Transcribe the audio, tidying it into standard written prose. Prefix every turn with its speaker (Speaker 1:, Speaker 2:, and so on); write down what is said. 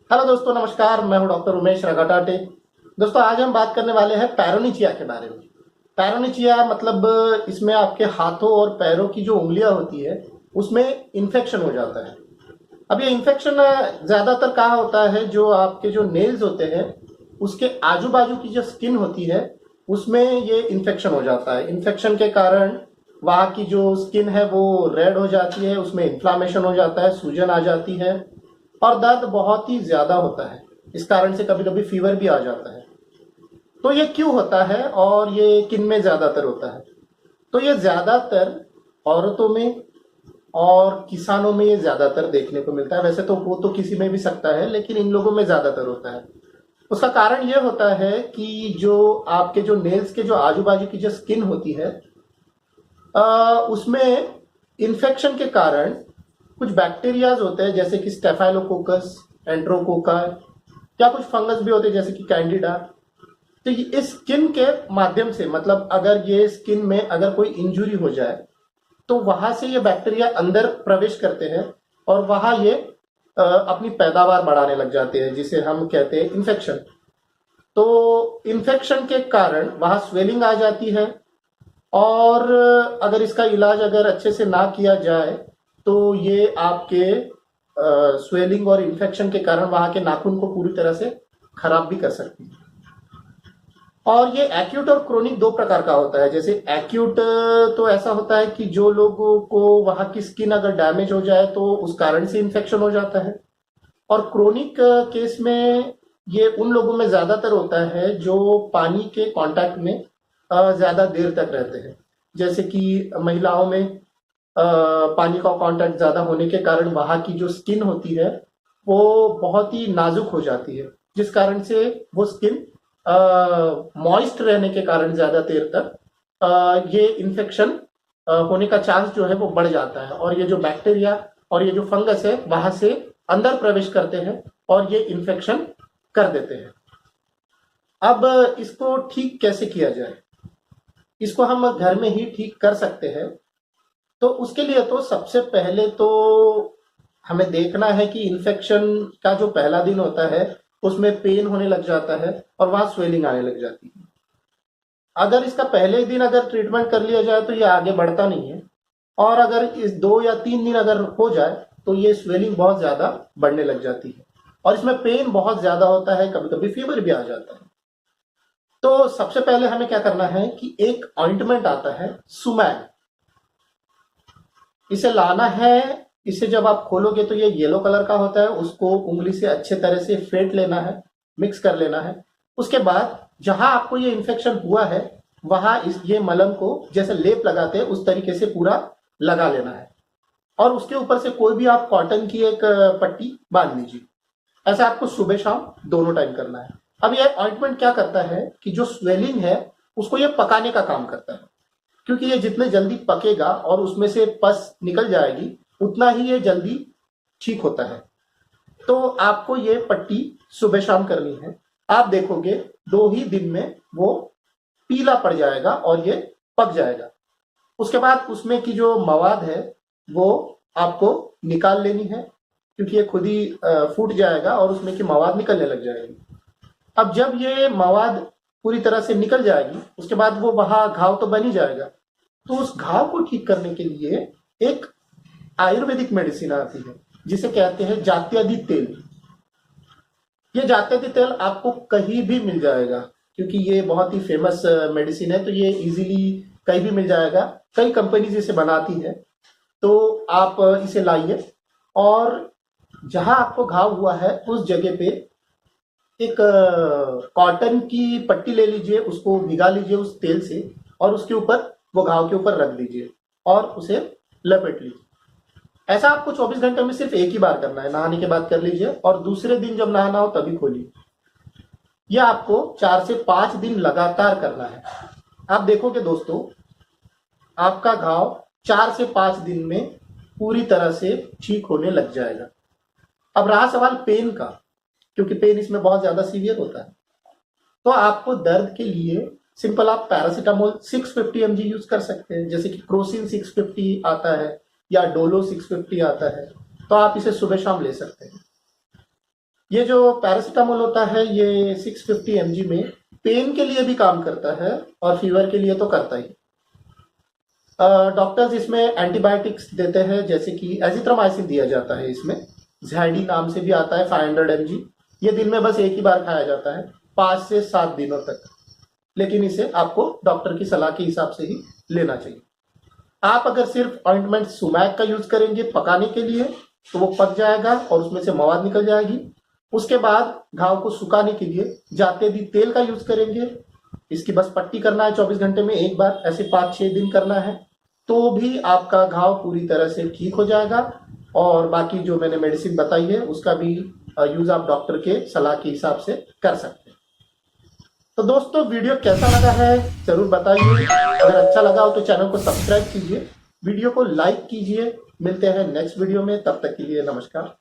Speaker 1: Hello दोस्तों, नमस्कार। मैं हूं डॉक्टर उमेश रगाटाटे। दोस्तों, आज हम बात करने वाले हैं पैरोनिचिया के बारे में। पैरोनिचिया मतलब इसमें आपके हाथों और पैरों की जो उंगलियां होती है उसमें इन्फेक्शन हो जाता है। अब ये इन्फेक्शन ज्यादातर कहाँ होता है, जो आपके जो नेल्स होते हैं उसके आजू बाजू की जो स्किन होती है उसमें ये इन्फेक्शन हो जाता है। इन्फेक्शन के कारण वहाँ की जो स्किन है वो रेड हो जाती है, उसमें इन्फ्लामेशन हो जाता है, सूजन आ जाती है और दर्द बहुत ही ज्यादा होता है। इस कारण से कभी कभी फीवर भी आ जाता है। तो ये क्यों होता है और ये किन में ज्यादातर होता है? तो ये ज्यादातर औरतों में और किसानों में ये ज्यादातर देखने को मिलता है। वैसे तो वो तो किसी में भी सकता है, लेकिन इन लोगों में ज्यादातर होता है। उसका कारण ये होता है कि जो आपके जो नेल्स के जो आजू बाजू की जो स्किन होती है उसमें इन्फेक्शन के कारण कुछ बैक्टीरियाज होते हैं, जैसे कि स्टेफाइलोकोकस, एंट्रोकोका, या कुछ फंगस भी होते हैं जैसे कि कैंडिडा। तो इस स्किन के माध्यम से, मतलब अगर ये स्किन में अगर कोई इंजुरी हो जाए तो वहां से ये बैक्टीरिया अंदर प्रवेश करते हैं और वहां ये अपनी पैदावार बढ़ाने लग जाते हैं, जिसे हम कहते हैं इन्फेक्शन। तो इन्फेक्शन के कारण वहां स्वेलिंग आ जाती है और अगर इसका इलाज अगर अच्छे से ना किया जाए तो ये आपके स्वेलिंग और इन्फेक्शन के कारण वहां के नाखून को पूरी तरह से खराब भी कर सकती है। और ये एक्यूट और क्रोनिक दो प्रकार का होता है। जैसे एक्यूट तो ऐसा होता है कि जो लोगों को वहां की स्किन अगर डैमेज हो जाए तो उस कारण से इन्फेक्शन हो जाता है। और क्रोनिक केस में ये उन लोगों में ज्यादातर होता है जो पानी के कांटेक्ट में ज्यादा देर तक रहते हैं। जैसे कि महिलाओं में पानी का कांटेक्ट ज्यादा होने के कारण वहां की जो स्किन होती है वो बहुत ही नाजुक हो जाती है, जिस कारण से वो स्किन मॉइस्ट रहने के कारण ज्यादा देर तक ये इन्फेक्शन होने का चांस जो है वो बढ़ जाता है और ये जो बैक्टीरिया और ये जो फंगस है वहां से अंदर प्रवेश करते हैं और ये इन्फेक्शन कर देते हैं। अब इसको ठीक कैसे किया जाए? इसको हम घर में ही ठीक कर सकते हैं। तो उसके लिए तो सबसे पहले तो हमें देखना है कि इन्फेक्शन का जो पहला दिन होता है उसमें पेन होने लग जाता है और वहां स्वेलिंग आने लग जाती है। अगर इसका पहले ही दिन अगर ट्रीटमेंट कर लिया जाए तो ये आगे बढ़ता नहीं है, और अगर इस 2 या 3 दिन अगर हो जाए तो ये स्वेलिंग बहुत ज्यादा बढ़ने लग जाती है और इसमें पेन बहुत ज्यादा होता है, कभी कभी फीवर भी आ जाता है। तो सबसे पहले हमें क्या करना है कि एक ऑइंटमेंट आता है सुमैग, इसे लाना है। इसे जब आप खोलोगे तो ये येलो कलर का होता है, उसको उंगली से अच्छे तरह से फेंट लेना है, मिक्स कर लेना है। उसके बाद जहां आपको ये इन्फेक्शन हुआ है वहां इस ये मलम को जैसे लेप लगाते हैं उस तरीके से पूरा लगा लेना है और उसके ऊपर से कोई भी आप कॉटन की एक पट्टी बांध लीजिए। ऐसा आपको सुबह शाम दोनों टाइम करना है। अब ये ऑइंटमेंट क्या करता है कि जो स्वेलिंग है उसको ये पकाने का काम करता है, क्योंकि ये जितने जल्दी पकेगा और उसमें से पस निकल जाएगी उतना ही ये जल्दी ठीक होता है। तो आपको ये पट्टी सुबह शाम करनी है। आप देखोगे 2 ही दिन में वो पीला पड़ जाएगा और ये पक जाएगा। उसके बाद उसमें की जो मवाद है वो आपको निकाल लेनी है, क्योंकि ये खुद ही फूट जाएगा और उसमें की मवाद निकलने लग जाएगी। अब जब ये मवाद पूरी तरह से निकल जाएगी उसके बाद वो वहां घाव तो बन ही जाएगा। तो उस घाव को ठीक करने के लिए एक आयुर्वेदिक मेडिसिन आती है जिसे कहते हैं जात्यादि तेल। ये जात्यादि तेल आपको कहीं भी मिल जाएगा, क्योंकि ये बहुत ही फेमस मेडिसिन है, तो ये इजीली कहीं भी मिल जाएगा। कई कंपनीज इसे बनाती है। तो आप इसे लाइए और जहां आपको घाव हुआ है उस जगह पे एक कॉटन की पट्टी ले लीजिए, उसको भिगा लीजिए उस तेल से और उसके ऊपर वो घाव के ऊपर रख दीजिए और उसे लपेट लीजिए। ऐसा आपको 24 घंटे में सिर्फ एक ही बार करना है, नहाने के बाद कर लीजिए और दूसरे दिन जब नहाना हो तभी खोलिए। यह आपको 4 से 5 दिन लगातार करना है। आप देखोगे दोस्तों, आपका घाव 4 से 5 दिन में पूरी तरह से ठीक होने लग जाएगा। अब रहा सवाल पेन का, क्योंकि पेन इसमें बहुत ज्यादा सीवियर होता है। तो आपको दर्द के लिए सिंपल आप पैरासीटामोल 650 mg यूज कर सकते हैं, जैसे कि क्रोसिन 650 आता है या डोलो 650 आता है। तो आप इसे सुबह शाम ले सकते हैं। ये जो पैरासीटामोल होता है ये 650 mg में पेन के लिए भी काम करता है और फीवर के लिए तो करता ही। डॉक्टर्स इसमें एंटीबायोटिक्स देते हैं, जैसे कि एजिथ्रोमाइसिन दिया जाता है इसमें, ज़ैडी नाम से भी आता है 500 mg। ये दिन में बस एक ही बार खाया जाता है 5 से 7 दिनों तक, लेकिन इसे आपको डॉक्टर की सलाह के हिसाब से ही लेना चाहिए। आप अगर सिर्फ ऑइंटमेंट सुमैक का यूज करेंगे पकाने के लिए तो वो पक जाएगा और उसमें से मवाद निकल जाएगी। उसके बाद घाव को सुखाने के लिए जाते भी तेल का यूज करेंगे। इसकी बस पट्टी करना है 24 घंटे में एक बार, ऐसे 5-6 दिन करना है, तो भी आपका घाव पूरी तरह से ठीक हो जाएगा। और बाकी जो मैंने मेडिसिन बताई है उसका भी यूज आप डॉक्टर के सलाह के हिसाब से कर सकते हैं। तो दोस्तों वीडियो कैसा लगा है जरूर बताइए। अगर अच्छा लगा हो तो चैनल को सब्सक्राइब कीजिए, वीडियो को लाइक कीजिए। मिलते हैं नेक्स्ट वीडियो में, तब तक के लिए नमस्कार।